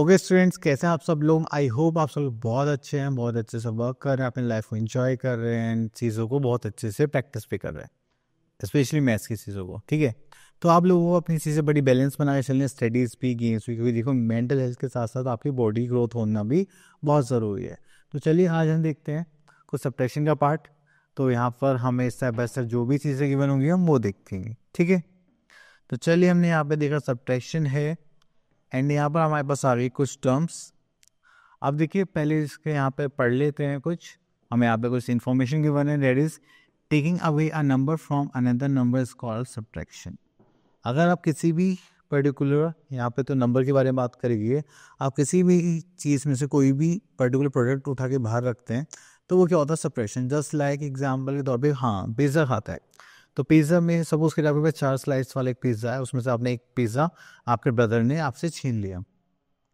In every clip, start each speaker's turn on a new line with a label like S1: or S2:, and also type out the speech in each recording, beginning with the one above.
S1: Okay students, कैसे हैं आप सब लोग। आई होप आप सब लोग बहुत अच्छे हैं, बहुत अच्छे से वर्क कर रहे हैं, अपनी लाइफ को एंजॉय कर रहे हैं, चीज़ों को बहुत अच्छे से प्रैक्टिस भी कर रहे हैं, स्पेशली मैथ्स की चीज़ों को। ठीक है, तो आप लोगों को अपनी चीज़ें बड़ी बैलेंस बना के चलनी, स्टडीज़ भी, गेम्स भी, क्योंकि देखो मेंटल हेल्थ के साथ साथ आपकी बॉडी ग्रोथ होना भी बहुत ज़रूरी है। तो चलिए आज हम देखते हैं कुछ सब्ट्रैक्शन का पार्ट। तो यहाँ पर हमें स्टेप बाय स्टेप जो भी चीज़ें गिवन होंगी हम वो देखेंगे। ठीक है, तो चलिए हमने यहाँ पे देखा सब्ट्रैक्शन है एंड यहाँ पर हमारे पास आ गई कुछ टर्म्स। अब देखिए पहले इसके यहाँ पे पढ़ लेते हैं कुछ। हमें यहाँ पे कुछ इन्फॉर्मेशन गिवन है, that is taking away a number from another number is called subtraction. अगर आप किसी भी पर्टिकुलर, यहाँ पे तो नंबर के बारे में बात करेंगे, आप किसी भी चीज़ में से कोई भी पर्टिकुलर प्रोडक्ट उठा के बाहर रखते हैं तो वो क्या होता है, सब्ट्रैक्शन। जस्ट लाइक एग्जाम्पल के तौर पे, हाँ पिज़्ज़ा खाता है तो पिज़्ज़ा में सपोज के आपके पास 4 स्लाइस वाला एक पिज़्ज़ा है, उसमें से आपने एक पिज़्ज़ा आपके ब्रदर ने आपसे छीन लिया।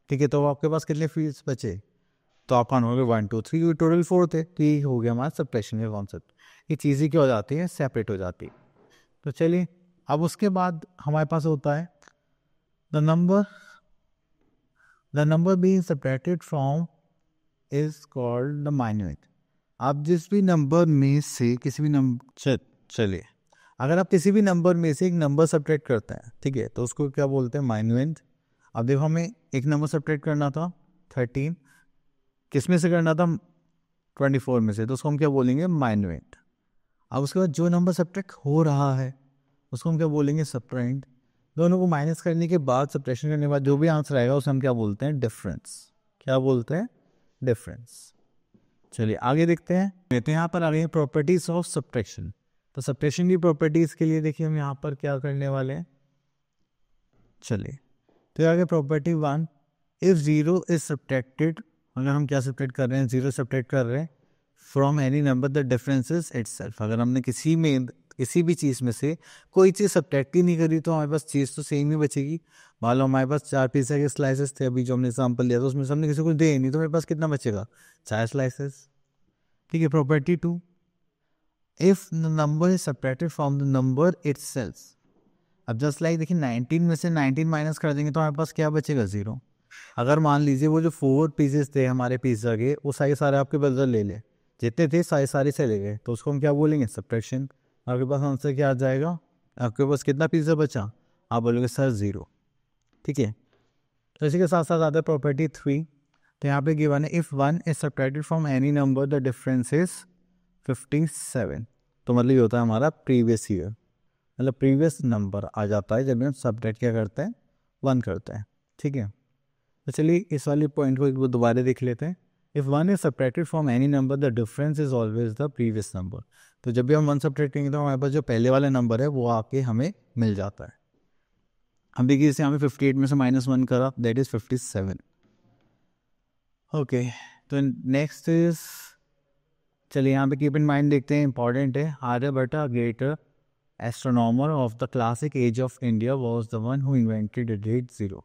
S1: ठीक है, तो आपके पास कितने पीस बचे, तो आप काउंट होंगे 1 2 3, टोटल 4 थे। तो ये हो गया हमारा सब्ट्रैक्शन का कॉन्सेप्ट। ये चीज़ें क्या हो जाती है, सेपरेट हो जाती है। तो चलिए अब उसके बाद हमारे पास होता है the number being subtracted from is called the minute. आप जिस भी नंबर में से किसी भी नंबर, चलिए अगर आप किसी भी नंबर में से एक नंबर सब्ट्रैक्ट करते हैं, ठीक है, तो उसको क्या बोलते हैं, माइन्यूट। अब देखो हमें एक नंबर सब्ट्रैक्ट करना था 13, किस में से करना था, 24 में से, तो उसको हम क्या बोलेंगे, माइन्यूट। अब उसके बाद जो नंबर सब्ट्रैक्ट हो रहा है उसको हम क्या बोलेंगे, सब्ट्रैंड। दोनों को माइनस करने के बाद, सब्ट्रैक्शन करने के बाद जो भी आंसर आएगा उसे हम क्या बोलते हैं, डिफरेंस। क्या बोलते हैं, डिफरेंस। चलिए आगे देखते हैं। तो यहाँ पर आ गई प्रॉपर्टीज ऑफ सब्ट्रैक्शन। तो सब्ट्रैक्शन की प्रॉपर्टीज के लिए देखिए हम यहाँ पर क्या करने वाले हैं। चलिए तो आगे प्रॉपर्टी 1, इफ 0 इज सब्ट्रैक्टेड, अगर हम क्या सब्ट्रैक्ट कर रहे हैं, 0 सब्ट्रैक्ट कर रहे हैं from any number the difference is itself. अगर हमने किसी भी चीज़ में से कोई चीज़ सब्ट्रैक्ट ही नहीं करी तो हमारे पास चीज़ तो सेम ही बचेगी। मान लो हमारे पास 4 पिज़्ज़ा के स्लाइसेस थे, अभी जो हमने एग्जाम्पल लिया था उसमें से हमने किसी को दे ही नहीं, तो मेरे पास कितना बचेगा, 4 स्लाइसेस। ठीक है, property 2, if the number is subtracted from the number itself. अब जस्ट लाइक देखिए 19 में से 19 माइनस कर देंगे तो हमारे पास क्या बचेगा, 0। अगर मान लीजिए वो जो 4 पीसेस थे हमारे पिज़्ज़ा के, वो सारे आपके ब्रदर ले ले, जितने थे सारे से ले गए, तो उसको हम क्या बोलेंगे, सब्ट्रैक्शन। आपके पास आंसर क्या आ जाएगा, आपके पास कितना पिज़्ज़ा बचा, आप बोलोगे सर 0। ठीक है, तो इसी के साथ साथ आता है प्रॉपर्टी 3। तो यहाँ पे गिवन है if 1 is subtracted from any number the difference is 57। तो मतलब ये होता है हमारा प्रीवियस ईयर, मतलब प्रीवियस नंबर आ जाता है जब हम सब्ट्रैक्ट क्या करते हैं, 1 करते हैं। ठीक है, तो चलिए इस वाले पॉइंट को एक बार दोबारा देख लेते हैं। If 1 is subtracted from any number the difference is always the previous number. तो जब भी हम 1 सब्ट्रैक्ट करेंगे तो हमारे पास जो पहले वाला नंबर है वो आके हमें मिल जाता है। हम देखिए जैसे हमें 58 में से -1 करा, दैट इज 57। ओके, तो नेक्स्ट इज, चलिए यहाँ पे कीप इन माइंड देखते हैं, इंपॉर्टेंट है। Aryabhata greater astronomer of the classic age of India was the one who invented the date 0।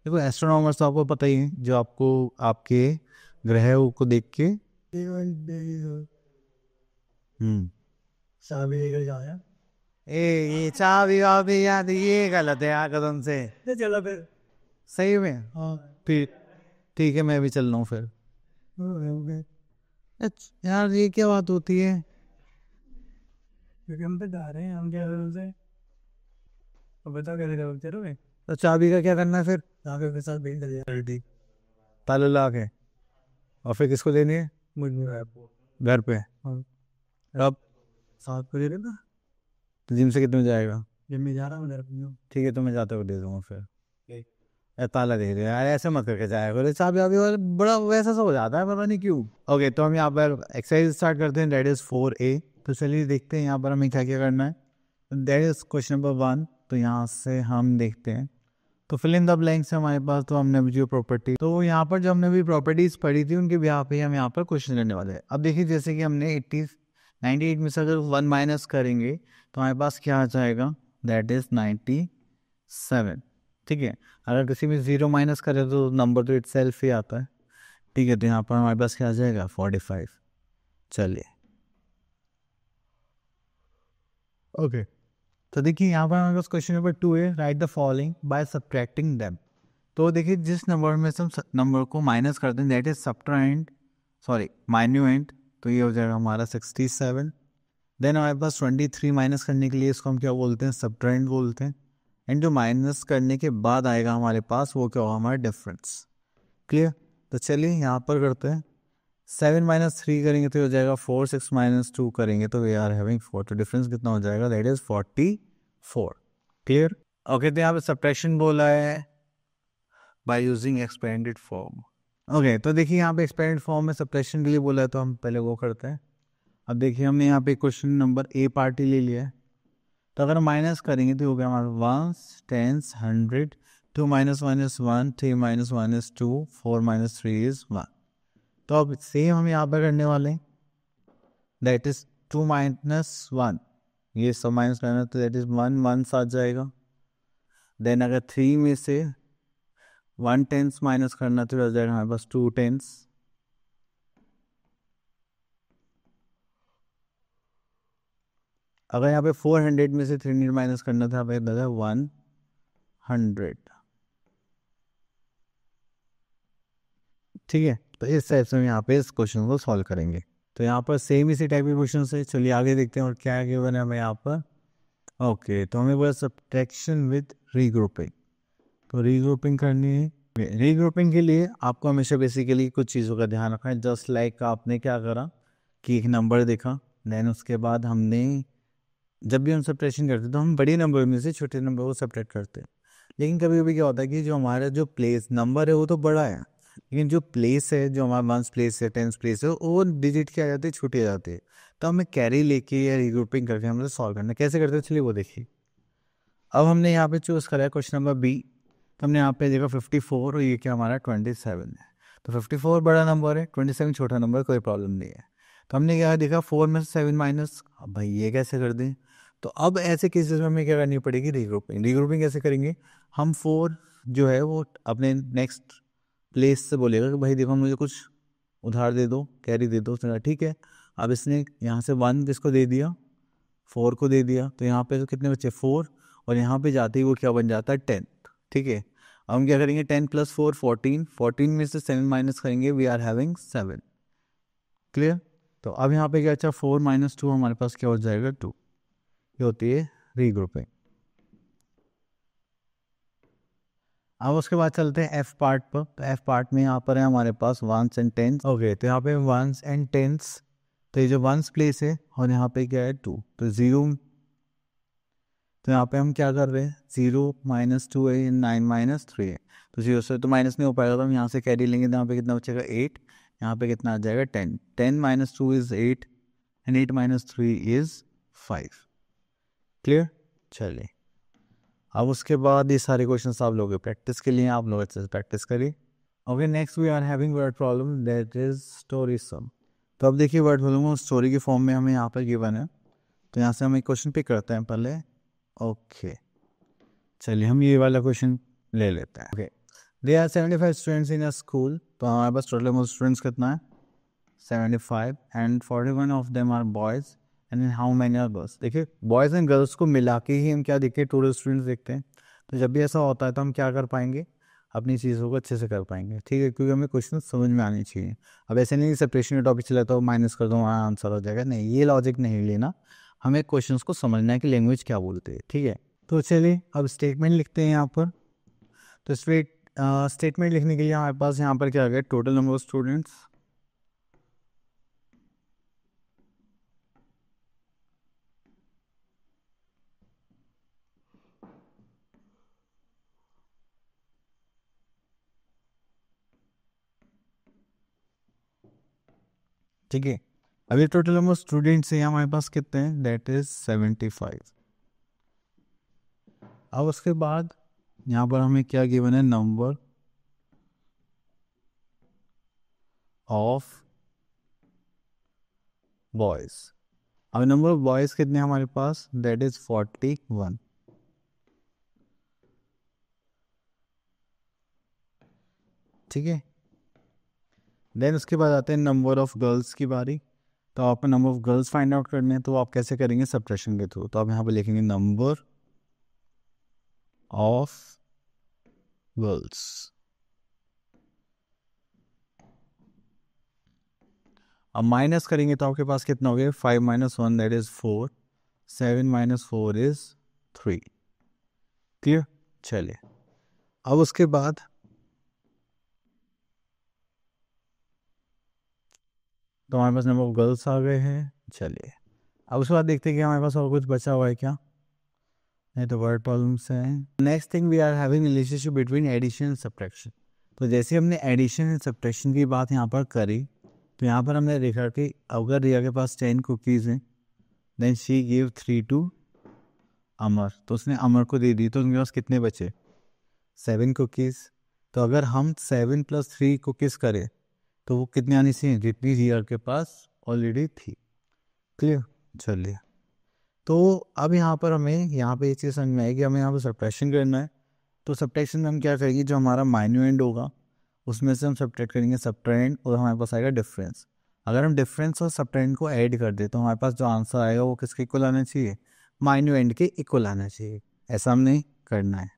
S1: देखो एस्ट्रोनॉमर्स तो आपको पता ही है, जो आपको आपके ग्रह को देख के
S2: चाबी लेकर जाया।
S1: ये चाबी वाबी याद, ये गलत है यार कदम से।
S2: चलो फिर।
S1: सही में,
S2: हाँ
S1: फिर ठीक है मैं भी चल रहा हूँ फिर। यार ये क्या बात होती है,
S2: क्योंकि हम पे जा रहे हैं, हम क्या करें उनसे, तो बता कैसे करोगे, चलोगे
S1: तो चाबी का क्या करना है फिर,
S2: चाबी के साथ भेज दे।
S1: ताला ला के, और फिर किसको देनी है,
S2: मुझे
S1: घर पे।
S2: हाँ।
S1: अब
S2: 7 को दे देना,
S1: तो जिम से कितने में जाएगा,
S2: जब मैं जा रहा हूँ उधर अपनी।
S1: ठीक है तो मैं जाते हुए दे दूंगा फिर। ताला दे दे यार, ऐसे मत करके जाया करो, चाबी वाबी वाला बड़ा वैसा सा हो जाता है, पता नहीं क्यों। ओके, तो हम यहाँ पर एक्सरसाइज स्टार्ट करते हैं, दैट इज 4A। तो चलिए देखते हैं यहाँ पर हमें क्या क्या करना है। That is question number 1। तो यहाँ से हम देखते हैं, तो फिल इन द ब्लैंक्स है हमारे पास। तो हमने अभी जो प्रॉपर्टी, तो यहाँ पर जो हमने अभी प्रॉपर्टीज पढ़ी थी उनके बिहार पे हम यहाँ पर क्वेश्चन करने वाले हैं। अब देखिए जैसे कि हमने 98 में से अगर 1 माइनस करेंगे तो हमारे पास क्या आ जाएगा, दैट इज 97। ठीक है, अगर किसी में 0 माइनस करें तो नंबर तो इटसेल्फ ही आता है। ठीक है, तो यहाँ पर हमारे पास क्या आ जाएगा, 45। चलिए ओके, तो देखिए यहाँ पर हमारे पास क्वेश्चन नंबर 2 है, right the following by subtracting them. तो देखिए जिस नंबर में से हम नंबर को माइनस करते हैं दैट इज सबट्राइंड, सॉरी माइन्यूएंट, तो ये हो जाएगा हमारा 67। देन हमारे पास 23 माइनस करने के लिए इसको हम क्या बोलते हैं, सबट्राइंड बोलते हैं। एंड जो माइनस करने के बाद आएगा हमारे पास वो क्या होगा, हमारा डिफरेंस। क्लियर। तो चलिए यहाँ पर करते हैं, 7 माइनस 3 करेंगे तो हो जाएगा 4, 6 माइनस 2 करेंगे तो वी आर हैविंग 4, तो डिफरेंस कितना हो जाएगा, दैट इज 44। क्लियर। ओके, तो यहाँ पे सब्ट्रैक्शन बोला है by using expanded form. Okay, तो देखिए यहाँ पे एक्सपेंडेड फॉर्म में सब्ट्रैक्शन के लिए बोला है तो हम पहले वो करते हैं। अब देखिए हमने यहाँ पे क्वेश्चन नंबर ए पार्टी ले लिया है, तो अगर माइनस करेंगे तो हो गया हमारा 1 10 100, 2 minus 1 is 1, 3 minus 1 is 2, 4 minus 3 is 1। तो अब सेम हम यहाँ पे करने वाले हैं, दैट इज 2 माइनस 1, ये सब माइनस करना तो दैट इज 1 1 साथ जाएगा। देन अगर 3 में से 1 10 माइनस करना तो हो जाएगा हमारे पास 2 10। अगर यहाँ पे 400 में से 300 माइनस करना था, 100। ठीक है, तो इस टाइप से हम यहाँ पे इस क्वेश्चन को सॉल्व करेंगे। तो यहाँ पर सेम इसी टाइप के क्वेश्चन है। चलिए आगे देखते हैं और क्या गिवन है हमें यहाँ पर। ओके, तो हमें बोला सब्ट्रैक्शन विद रीग्रुपिंग, तो रीग्रुपिंग करनी है। रीग्रुपिंग के लिए आपको हमेशा बेसिकली कुछ चीज़ों का ध्यान रखना है। जस्ट लाइक आपने क्या करा कि एक नंबर देखा, देन उसके बाद हमने जब भी हम सब्ट्रैक्शन करते हैं तो हम बड़े नंबर में से छोटे नंबर को सब्ट्रैक्ट करते हैं। लेकिन कभी कभी क्या होता है कि जो हमारा जो प्लेस नंबर है वो तो बड़ा है, लेकिन जो प्लेस है, जो हमारा 1 प्लेस है 10 प्लेस है, वो डिजिट क्या आ जाते हैं, छूटे जाते हैं। तो हमें कैरी लेके या रीग्रुपिंग करके हमें सॉल्व करना है। कैसे करते हैं चलिए वो देखिए। अब हमने यहाँ पे चूज़ करा है क्वेश्चन नंबर बी, तो हमने यहाँ पे देखा 54 और ये क्या हमारा 27 है। तो 54 बड़ा नंबर है, 27 छोटा नंबर, कोई प्रॉब्लम नहीं है। तो हमने क्या देखा 4 में से 7 माइनस, अब भाई ये कैसे कर दें। तो अब ऐसे केसेस में हमें क्या करनी पड़ेगी, रीग्रुपिंग। रीग्रुपिंग कैसे करेंगे, हम 4 जो है वो अपने नेक्स्ट प्लेस से बोलेगा कि भाई देखो मुझे कुछ उधार दे दो, कैरी दे दो। तो ठीक है, अब इसने यहाँ से 1 किसको दे दिया, 4 को दे दिया। तो यहाँ पे तो कितने बच्चे 4, और यहाँ पे जाते ही वो क्या बन जाता है 10। ठीक है, अब हम क्या करेंगे 10 + 4 14, 14 में से 7 माइनस करेंगे, वी आर हैविंग 7। क्लियर। तो अब यहाँ पे क्या अच्छा 4 - 2 हमारे पास क्या हो जाएगा 2। ये होती है रीग्रुपिंग। अब उसके बाद चलते हैं एफ पार्ट पर। तो एफ पार्ट में यहाँ पर है हमारे पास 1s and 10s। ओके, तो यहाँ पे 1s and 10s, तो ये जो 1s प्लेस है और यहाँ पे क्या है 2, तो 0। तो यहाँ पे हम क्या कर रहे हैं, 0 - 2 है, 9 - 3 है। तो 0 से तो माइनस नहीं हो पाएगा, तो हम यहाँ से कैरी लेंगे तो यहाँ पे कितना बचेगा 8, यहाँ पे कितना आ जाएगा 10। 10 - 2 इज़ 8 एंड 8 - 3 इज़ 5। क्लियर। चलिए अब उसके बाद ये सारे क्वेश्चन आप लोग प्रैक्टिस के लिए, आप लोग अच्छे से प्रैक्टिस करिए। Okay, next we are having word problem, that is story sum. तो अब देखिए वर्ड प्रॉब्लम स्टोरी की फॉर्म में हमें यहाँ पर गिवन है, तो यहाँ से हम एक क्वेश्चन पिक करते हैं पहले। ओके, चलिए हम ये वाला क्वेश्चन ले लेते हैं। Okay, they are 75 students in a school. तो हमारे पास टोटल नंबर स्टूडेंट्स कितना है 75, and 41 of them are boys and how many are girls. देखिए बॉयज़ एंड गर्ल्स को मिला के ही हम क्या देखते हैं, टोटल स्टूडेंट्स देखते हैं। तो जब भी ऐसा होता है तो हम क्या कर पाएंगे, अपनी चीज़ों को अच्छे से कर पाएंगे। ठीक है, क्योंकि हमें क्वेश्चन समझ में आनी चाहिए। अब ऐसे नहीं सेपरेशन का टॉपिक चला तो माइनस कर दो वहाँ आंसर हो जाएगा, नहीं, ये लॉजिक नहीं लेना। हमें क्वेश्चंस को समझना है कि लैंग्वेज क्या बोलते हैं। ठीक है, तो चलिए अब स्टेटमेंट लिखते हैं यहाँ पर। तो स्टेटमेंट लिखने के लिए हमारे पास यहाँ पर क्या आ गया, टोटल नंबर ऑफ स्टूडेंट्स, ठीक है। अभी टोटल नंबर स्टूडेंट्स है हमारे पास कितने हैं, दैट इज 75। अब उसके बाद यहाँ पर हमें क्या गिवन है, नंबर ऑफ बॉयज। अब नंबर ऑफ बॉयज कितने हैं हमारे पास, दैट इज 41। ठीक है, देन उसके बाद आते हैं नंबर ऑफ गर्ल्स की बारी। तो आप number of girls find out करने हैं, तो आप कैसे करेंगे, सब्ट्रैक्शन के थ्रू। तो आप यहाँ पर लिखेंगे नंबर ऑफ गर्ल्स। अब माइनस करेंगे तो आपके पास कितना हो गया, 5 - 1 दैट इज 4, 7 - 4 इज 3। क्लियर। चलिए अब उसके बाद तो हमारे पास नंबर ऑफ गर्ल्स आ गए हैं। चलिए अब उसके बाद देखते हैं कि हमारे पास और कुछ बचा हुआ है क्या, नहीं तो वर्ड प्रॉब्लम्स हैं। Next thing we are having relationship between addition and subtraction. तो जैसे हमने एडिशन एंड सब्ट्रैक्शन की बात यहाँ पर करी, तो यहाँ पर हमने देखा कि अगर रिया के पास 10 कुकीज़ हैं, देन शी गिव 3 टू अमर, तो उसने अमर को दे दी, तो उनके पास कितने बचे, 7 कुकीज़। तो अगर हम 7 + 3 कुकीज़ करें तो वो कितनी आनी चाहिए, जितनी रिया के पास ऑलरेडी थी। क्लियर। चलिए तो अब यहाँ पर हमें यहाँ पे ये चीज़ समझ में आएगी, हमें यहाँ पर सब्ट्रैक्शन करना है। तो सब्ट्रैक्शन में हम क्या करेंगे, जो हमारा माइन्यूएंड होगा उसमें से हम सब्ट्रैक्ट करेंगे सब्ट्रेंड, और हमारे पास आएगा डिफरेंस। अगर हम डिफरेंस और सब्ट्रेंड को ऐड कर दें तो हमारे पास जो आंसर आएगा वो किसके इक्वल आना चाहिए, माइन्यूएंड के इक्वल आना चाहिए। ऐसा हमने करना है।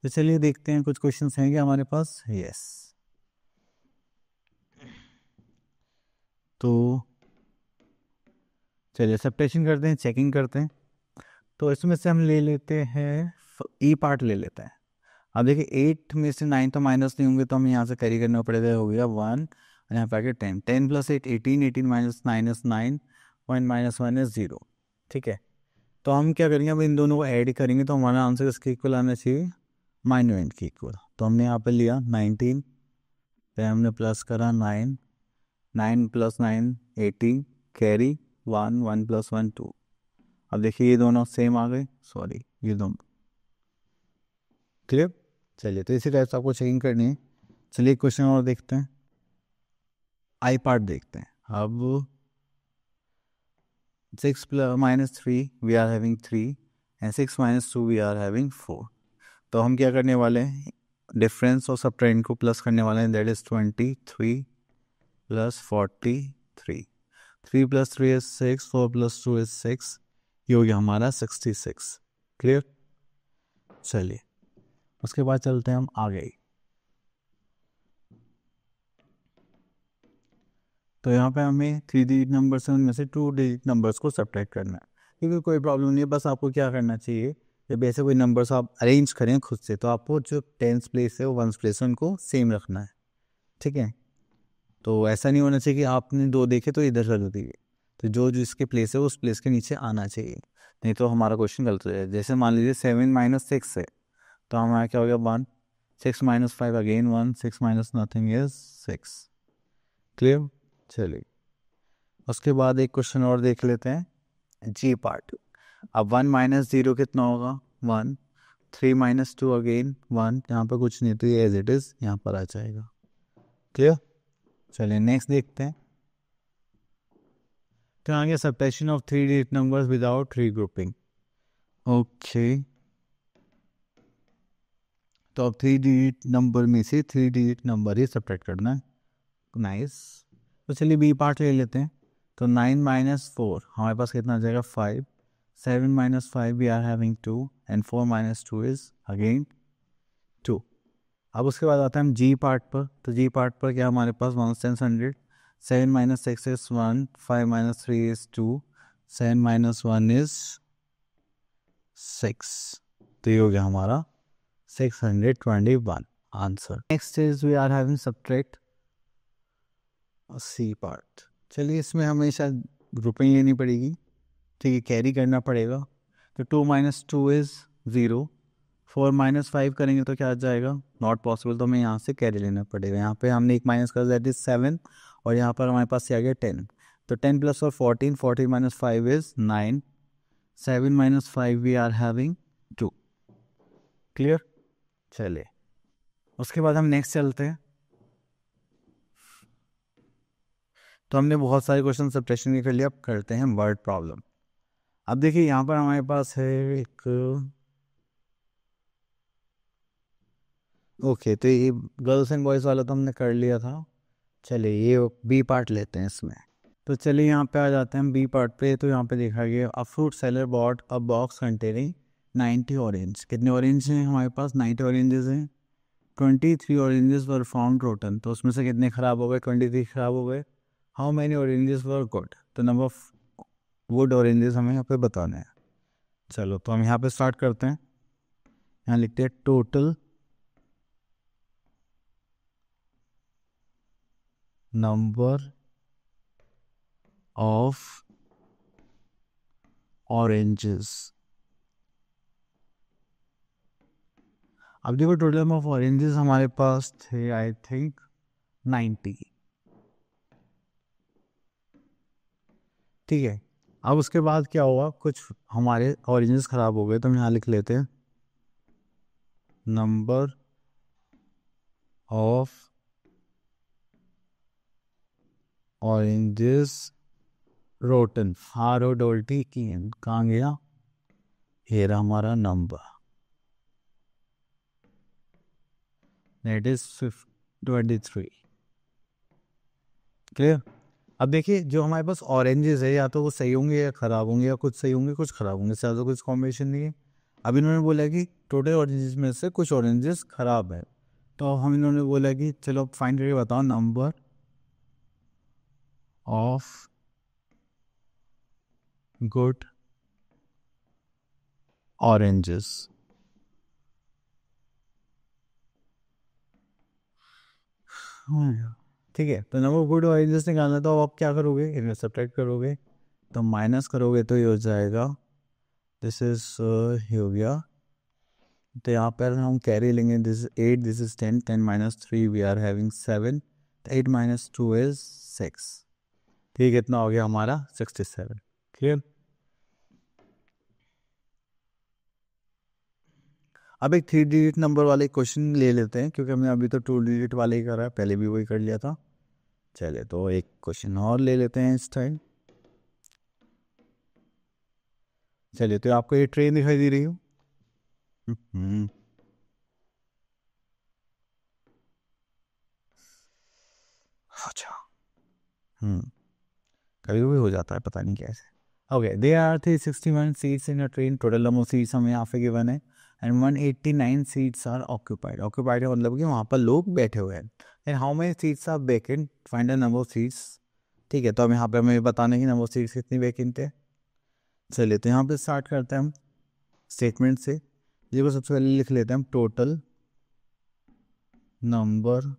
S1: तो चलिए देखते हैं कुछ क्वेश्चंस हैं क्या हमारे पास। यस, तो चलिए सब्ट्रैक्शन करते हैं, चेकिंग करते हैं। तो इसमें से हम ले लेते हैं ई पार्ट ले लेते हैं। अब देखिए 8 में से 9 तो माइनस नहीं होंगे, तो हमें यहाँ से कैरी करना पड़ेगा, हो गया 1 और यहाँ पे आके 10, 10 + 8 18, 18 - 9 is 9, पॉइंट -1 is 0। ठीक है, तो हम क्या करेंगे, अब इन दोनों को ऐड करेंगे तो हमारा आंसर इसके इक्वल आना चाहिए, माइन्यूएंड के इक्वल। तो हमने यहाँ पे लिया 19, फिर हमने प्लस करा 9, 9 + 9 18, कैरी 1, 1 + 1 2। अब देखिए ये दोनों सेम आ गए, सॉरी ये दोनों। क्लियर। चलिए तो इसी टाइप से आपको चेकिंग करनी है। चलिए क्वेश्चन और देखते हैं, आई पार्ट देखते हैं। अब 6 - 3 we are having 3 and 6 - 2 we are having 4। तो हम क्या करने वाले हैं, डिफरेंस और सब्ट्रैक्ट को प्लस करने वाले हैं, दैट इज 23 + 43। 3 + 3 is 6, 4 + 2 is 6, ये हो गया हमारा 66। क्लियर। चलिए उसके बाद चलते हैं हम आगे। तो यहाँ पे हमें 3 डिजिट नंबर से उनमें से 2 डिजिट नंबर्स को सब्ट्रैक्ट करना है, क्योंकि कोई प्रॉब्लम नहीं है। बस आपको क्या करना चाहिए, जब ऐसे कोई नंबर्स आप अरेंज करें खुद से, तो आपको जो 10th प्लेस है वो 1st प्लेस है उनको सेम रखना है। ठीक है, तो ऐसा नहीं होना चाहिए कि आपने 2 देखे तो इधर कर दिए, तो जो जिसके प्लेस है उस प्लेस के नीचे आना चाहिए, नहीं तो हमारा क्वेश्चन गलत हो जाए। जैसे मान लीजिए 7 - 6 है, तो हमारा क्या हो गया 1, 6 - 5 अगेन 1, 6 - नथिंग इज 6। क्लियर। चलिए उसके बाद एक क्वेश्चन और देख लेते हैं, जी पार्ट। अब 1 - 0 कितना होगा, 1, 3 - 2 अगेन 1, यहाँ पर कुछ नहीं तो ये एज इट इज यहाँ पर आ जाएगा। क्लियर। चलिए नेक्स्ट देखते हैं। तो आगे subtraction of 3 digit numbers without regrouping. Okay, तो अब 3 डिजिट नंबर में से 3 डिजिट नंबर ही सब्ट्रैक्ट करना है। नाइस। तो चलिए बी पार्ट ले लेते हैं। तो 9 - 4 हमारे पास कितना आ जाएगा, 5, 7 - 5 we are having 2 and 4 - 2 is again 2। अब उसके बाद आता है हम जी पार्ट पर। तो जी पार्ट पर क्या हमारे पास 1 × 100, 7 - 6 इज 1, 5 - 3 इज 2, 7 - 1 इज 6। तो ये हो गया हमारा 621 answer. Next is we are having subtract C part. चलिए इसमें हमें शायद ग्रुपिंग लेनी पड़ेगी, ठीक है, कैरी करना पड़ेगा। तो 2 - 2 इज़ 0, 4 - 5 करेंगे तो क्या आ जाएगा, नॉट पॉसिबल, तो हमें यहाँ से कैरी लेना पड़ेगा। यहाँ पे हमने एक माइनस कर दैट इज 7, और यहाँ पर हमारे पास आ गया 10। तो 10 + 4 14, 40 - 5 is 9, 7 - 5 we are having 2। Clear. चलिए उसके बाद हम नेक्स्ट चलते हैं। तो हमने बहुत सारे क्वेश्चन सब्ट्रैक्शन के कर लिया, अब करते हैं वर्ड प्रॉब्लम। अब देखिए यहाँ पर हमारे पास है एक, ओके, तो ये गर्ल्स एंड बॉयज़ वाला तो हमने कर लिया था। चलिए ये बी पार्ट लेते हैं इसमें। तो चलिए यहाँ पे आ जाते हैं हम बी पार्ट पे। तो यहाँ पे देखा गया a fruit seller bought a box containing 90 orange. कितने ऑरेंज हैं हमारे पास, 90 ऑरेंजेस हैं। 23 ऑरेंजेस वर फाउंड रोटन, तो उसमें से कितने ख़राब हो गए? 23 ख़राब हो गए. How many oranges were good, तो नंबर ऑफ गुड ऑरेंजेस हमें यहाँ पे बताना है. चलो तो हम यहाँ पे स्टार्ट करते हैं. यहाँ लिखते हैं टोटल नंबर ऑफ ऑरेंजेस. अब देखो टोटल नंबर ऑफ ऑरेंजेस हमारे पास थे आई थिंक 90. ठीक है. अब उसके बाद क्या हुआ, कुछ हमारे ऑरेंजेस ख़राब हो गए, तो हम यहाँ लिख लेते हैं number of oranges rotten, ROTTEN, कहाँ गया? ये रहा हमारा नंबर, दैट इज 23. क्लियर. अब देखिए जो हमारे पास ऑरेंजेस है, या तो वो सही होंगे या ख़राब होंगे, या कुछ सही होंगे कुछ ख़राब होंगे, ज़्यादा कुछ कॉम्बिनेशन नहीं है. अब इन्होंने बोला कि टोटल ऑरेंजेस में से कुछ ऑरेंजेस ख़राब है, तो हम इन्होंने बोला कि चलो अब फाइंड करके बताओ नंबर ऑफ गुड ऑरेंजेस. ठीक है. तो नंबर गुड ऑरेंजेस निकालना, तो आप क्या करोगे? इन्हें सब्ट्रैक्ट करोगे, तो माइनस करोगे तो ये हो जाएगा, दिस इज हो गया. तो यहाँ पर हम कैरी लेंगे, this is 8, this is 10, 10 minus 3 we are having 7, 8 minus 2 is 6. ठीक है, इतना हो गया हमारा 67. क्लियर. अब एक 3 डिजिट नंबर वाले क्वेश्चन ले लेते हैं, क्योंकि हमने अभी तो 2 डिजिट वाले ही करा है, पहले भी वही कर लिया था. चलिए तो एक क्वेश्चन और ले लेते हैं इस टाइम. चलिए तो आपको ये ट्रेन दिखाई दे रही हो. अच्छा. कभी कभी हो जाता है, पता नहीं कैसे. Okay, they are 361 seats in a train, total number of seats हमें यहाँ पे गिवन है, and 189 seats are occupied. Occupied है मतलब कि वहाँ पर लोग बैठे हुए हैं. And how many seats are vacant, find the number of seats. ठीक है, तो अब यहाँ पे हमें बताना है कि नंबर ऑफ सीट्स कितनी वेकेंट है. चलिए तो यहाँ पे स्टार्ट करते हैं हम स्टेटमेंट से. देखो सबसे पहले लिख लेते हैं हम टोटल नंबर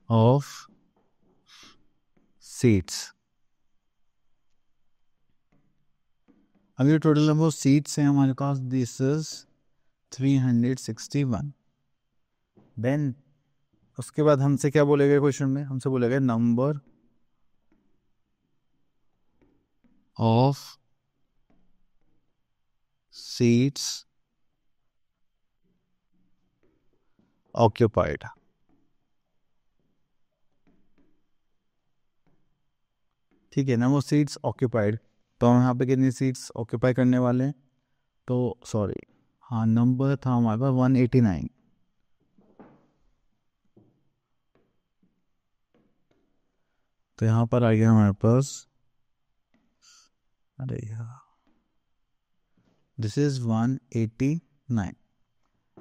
S1: ऑफ सीट्स. अब ये टोटल नंबर ऑफ सीट्स हैं हमारे पास, दिस इज 361. देन उसके बाद हमसे क्या बोलेगा क्वेश्चन में? हमसे बोलेगा नंबर ऑफ सीट्स ऑक्यूपाइड. ठीक है, नंबर ऑफ सीट्स ऑक्यूपाइड. तो हम यहाँ पे कितनी सीट्स ऑक्यूपाई करने वाले हैं? तो सॉरी, हाँ नंबर था हमारे पास 189. तो यहाँ पर आ गया हमारे पास, अरे यार, दिस इज 189.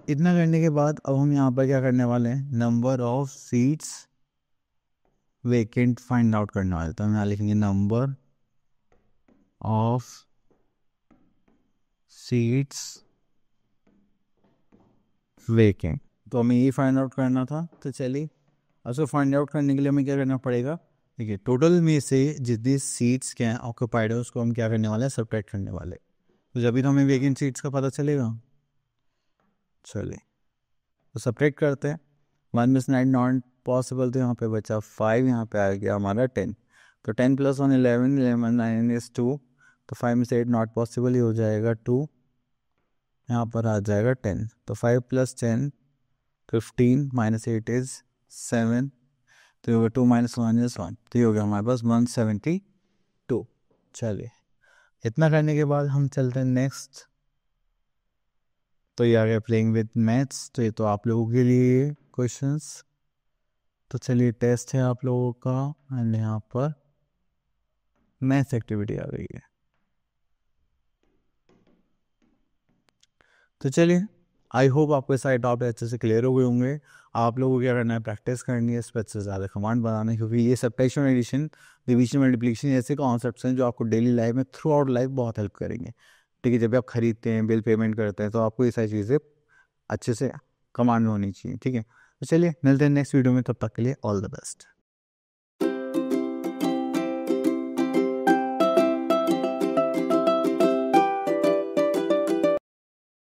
S1: इतना करने के बाद अब हम यहाँ पर क्या करने वाले हैं? Number of seats vacant find out करने वाले. तो हम यहाँ लिखेंगे नंबर ऑफ सीट्स वेकेंट. तो हमें ये फाइंड आउट करना था. तो चलिए उसको फाइंड आउट करने के लिए हमें क्या करना पड़ेगा? देखिए टोटल में से जितनी सीट्स क्या ऑक्यूपाइड है उसको हम क्या करने वाले हैं? सब्ट्रैक्ट करने वाले. तो जब भी तो हमें वेकेंट सीट्स का पता चलेगा. चलिए तो सब्ट्रैक्ट करते हैं. 1 में से 9 नॉट पॉसिबल, तो यहाँ पे बचा 5, यहाँ पे आ गया हमारा 10. तो 10 + 1 11, 11 9 इज 2. तो 5 में से 8 नॉट पॉसिबल, ही हो जाएगा 2. यहाँ पर आ जाएगा 10. तो 5 + 10 15, -8 इज 7. तो ये होगा 2 - 1 इज 1. तो ये हो गया हमारे पास 172. चलिए इतना करने के बाद हम चलते हैं नेक्स्ट. तो ये आ गया प्लेइंग विद मैथ्स. तो ये तो आप लोगों के लिए क्वेश्चंस. तो चलिए टेस्ट है आप लोगों का, एंड यहाँ पर मैथ्स एक्टिविटी आ गई है. तो चलिए, आई होप आपके सारे डाउट अच्छे से क्लियर हो गए होंगे। आप लोगों को क्या करना है, प्रैक्टिस करनी है इस पर से ज़्यादा कमांड बनाना है, क्योंकि ये सब्ट्रैक्शन, एडिशन, डिवीजन, मल्टीप्लिकेशन ऐसे कॉन्सेप्ट्स हैं जो आपको डेली लाइफ में थ्रू आउट लाइफ बहुत हेल्प करेंगे। ठीक है, जब भी आप खरीदते हैं, बिल पेमेंट करते हैं, तो आपको ये सारी चीज़ें अच्छे से कमांड में होनी चाहिए। ठीक है, तो चलिए मिलते हैं नेक्स्ट वीडियो में, तब तक के लिए ऑल द बेस्ट।